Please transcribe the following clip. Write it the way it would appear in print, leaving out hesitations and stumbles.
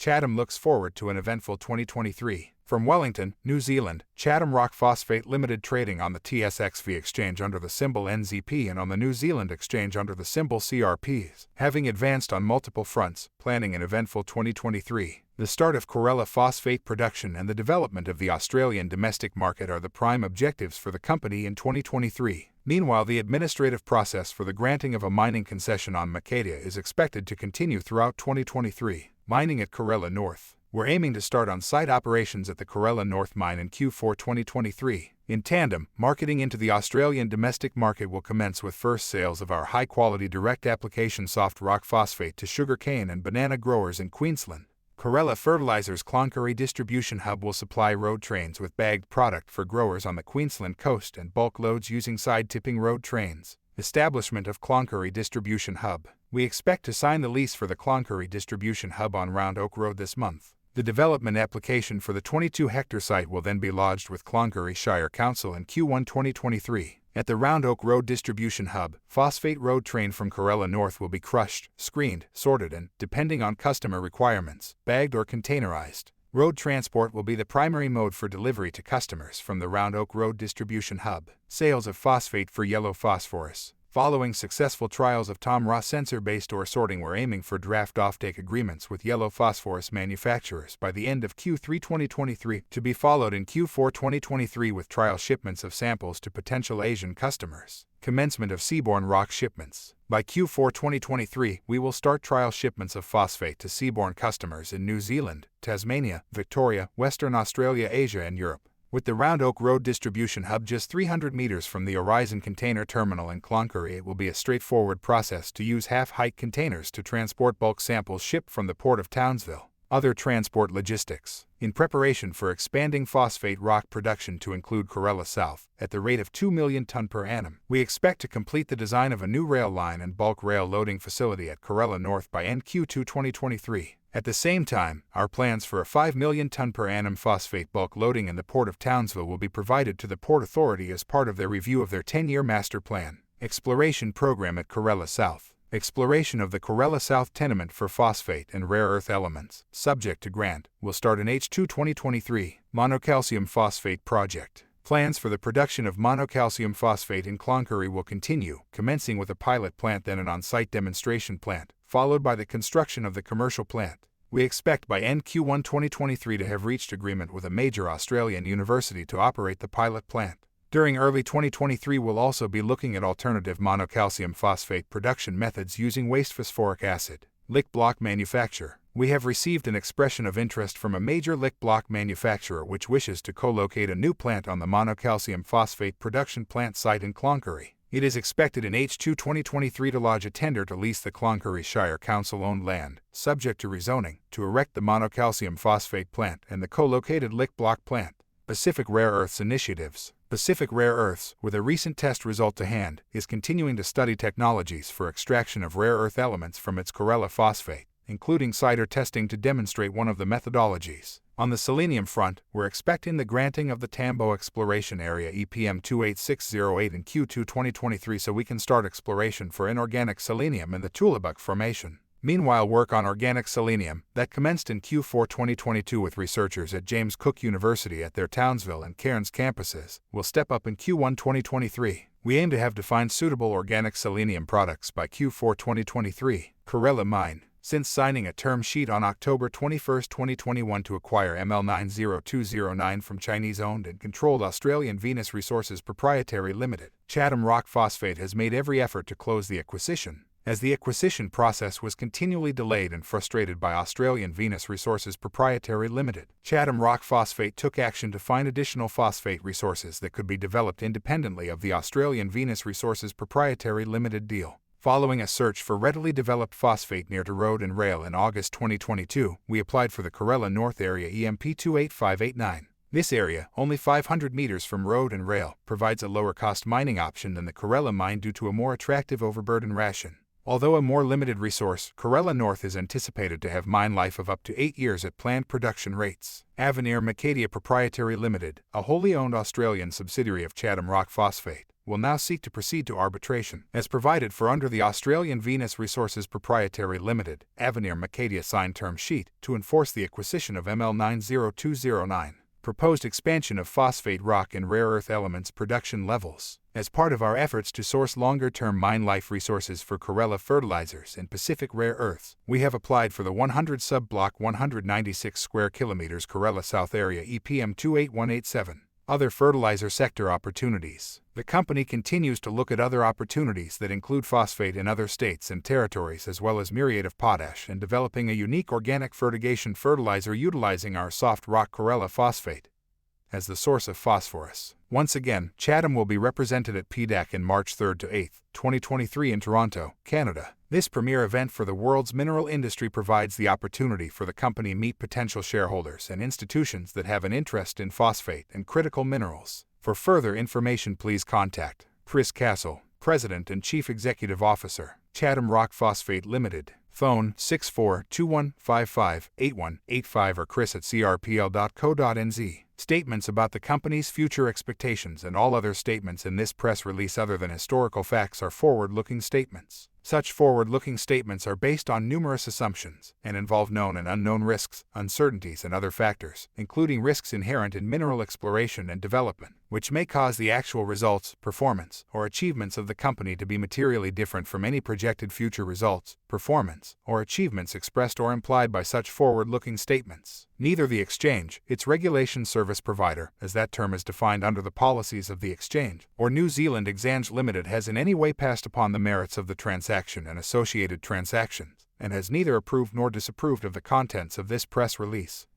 Chatham looks forward to an eventful 2023. From Wellington, New Zealand, Chatham Rock Phosphate Limited trading on the TSXV exchange under the symbol NZP and on the New Zealand exchange under the symbol CRPs, having advanced on multiple fronts, planning an eventful 2023. The start of Corella phosphate production and the development of the Australian domestic market are the prime objectives for the company in 2023. Meanwhile, the administrative process for the granting of a mining concession on Macadia is expected to continue throughout 2023. Mining at Corella North. We're aiming to start on-site operations at the Corella North mine in Q4 2023. In tandem, marketing into the Australian domestic market will commence with first sales of our high-quality direct application soft rock phosphate to sugarcane and banana growers in Queensland. Corella Fertilizers Cloncurry Distribution Hub will supply road trains with bagged product for growers on the Queensland coast and bulk loads using side-tipping road trains. Establishment of Cloncurry Distribution Hub. We expect to sign the lease for the Cloncurry Distribution Hub on Round Oak Road this month. The development application for the 22-hectare site will then be lodged with Cloncurry Shire Council in Q1 2023. At the Round Oak Road Distribution Hub, phosphate road train from Corella North will be crushed, screened, sorted and, depending on customer requirements, bagged or containerized. Road transport will be the primary mode for delivery to customers from the Round Oak Road Distribution Hub. Sales of phosphate for yellow phosphorus. Following successful trials of TOM-RA sensor-based ore sorting, we're aiming for draft offtake agreements with yellow phosphorus manufacturers by the end of Q3 2023, to be followed in Q4 2023 with trial shipments of samples to potential Asian customers. Commencement of seaborne rock shipments. By Q4 2023, we will start trial shipments of phosphate to seaborne customers in New Zealand, Tasmania, Victoria, Western Australia, Asia and Europe. With the Round Oak Road Distribution Hub just 300 meters from the Horizon Container Terminal in Cloncurry, it will be a straightforward process to use half-height containers to transport bulk samples shipped from the Port of Townsville. Other transport logistics. In preparation for expanding phosphate rock production to include Corella South, at the rate of 2 million ton per annum, we expect to complete the design of a new rail line and bulk rail loading facility at Corella North by end Q2 2023. At the same time, our plans for a 5 million ton per annum phosphate bulk loading in the Port of Townsville will be provided to the Port Authority as part of their review of their 10-year master plan. Exploration program at Corella South. Exploration of the Corella South tenement for phosphate and rare earth elements, subject to grant, will start in H2 2023. Monocalcium phosphate project. Plans for the production of monocalcium phosphate in Cloncurry will continue, commencing with a pilot plant, then an on-site demonstration plant, followed by the construction of the commercial plant. We expect by end Q1 2023 to have reached agreement with a major Australian university to operate the pilot plant. During early 2023, we'll also be looking at alternative monocalcium phosphate production methods using waste phosphoric acid. Lick block manufacture. We have received an expression of interest from a major lick block manufacturer which wishes to co-locate a new plant on the monocalcium phosphate production plant site in Cloncurry. It is expected in H2 2023 to lodge a tender to lease the Cloncurry Shire Council-owned land, subject to rezoning, to erect the monocalcium phosphate plant and the co-located lick block plant. Pacific Rare Earths initiatives. Pacific Rare Earths, with a recent test result to hand, is continuing to study technologies for extraction of rare earth elements from its Corella phosphate, including cider testing to demonstrate one of the methodologies. On the selenium front, we're expecting the granting of the Tambo Exploration Area EPM 28608 in Q2 2023 so we can start exploration for inorganic selenium in the Tullabuk Formation. Meanwhile, work on organic selenium, that commenced in Q4 2022 with researchers at James Cook University at their Townsville and Cairns campuses, will step up in Q1 2023. We aim to have defined suitable organic selenium products by Q4 2023. Corella Mine. Since signing a term sheet on October 21, 2021 to acquire ML90209 from Chinese-owned and controlled Australian Venus Resources Proprietary Limited, Chatham Rock Phosphate has made every effort to close the acquisition. As the acquisition process was continually delayed and frustrated by Australian Venus Resources Proprietary Limited, Chatham Rock Phosphate took action to find additional phosphate resources that could be developed independently of the Australian Venus Resources Proprietary Limited deal. Following a search for readily developed phosphate near to road and rail in August 2022, we applied for the Corella North Area EMP 28589. This area, only 500 meters from road and rail, provides a lower-cost mining option than the Corella mine due to a more attractive overburden ration. Although a more limited resource, Corella North is anticipated to have mine life of up to 8 years at planned production rates. Avenir Macadia Proprietary Limited, a wholly owned Australian subsidiary of Chatham Rock Phosphate, will now seek to proceed to arbitration, as provided for under the Australian Venus Resources Proprietary Limited, Avenir Macadia signed term sheet, to enforce the acquisition of ML90209. Proposed expansion of phosphate rock and rare earth elements production levels. As part of our efforts to source longer-term mine life resources for Corella fertilizers and Pacific rare earths, we have applied for the 100 sub-block 196 square kilometers Corella South Area EPM 28187. Other fertilizer sector opportunities. The company continues to look at other opportunities that include phosphate in other states and territories as well as muriate of potash and developing a unique organic fertigation fertilizer utilizing our soft rock Corella phosphate as the source of phosphorus. Once again, Chatham will be represented at PDAC in March 3rd to 8th, 2023 in Toronto, Canada. This premier event for the world's mineral industry provides the opportunity for the company to meet potential shareholders and institutions that have an interest in phosphate and critical minerals. For further information, please contact Chris Castle, President and Chief Executive Officer, Chatham Rock Phosphate Limited. Phone 6421558185 or chris@crpl.co.nz. Statements about the company's future expectations and all other statements in this press release other than historical facts are forward-looking statements. Such forward-looking statements are based on numerous assumptions and involve known and unknown risks, uncertainties, and other factors, including risks inherent in mineral exploration and development, which may cause the actual results, performance, or achievements of the company to be materially different from any projected future results, performance, or achievements expressed or implied by such forward-looking statements. Neither the exchange, its regulation service provider, as that term is defined under the policies of the exchange, or New Zealand Exchange Limited has in any way passed upon the merits of the transaction and associated transactions, and has neither approved nor disapproved of the contents of this press release.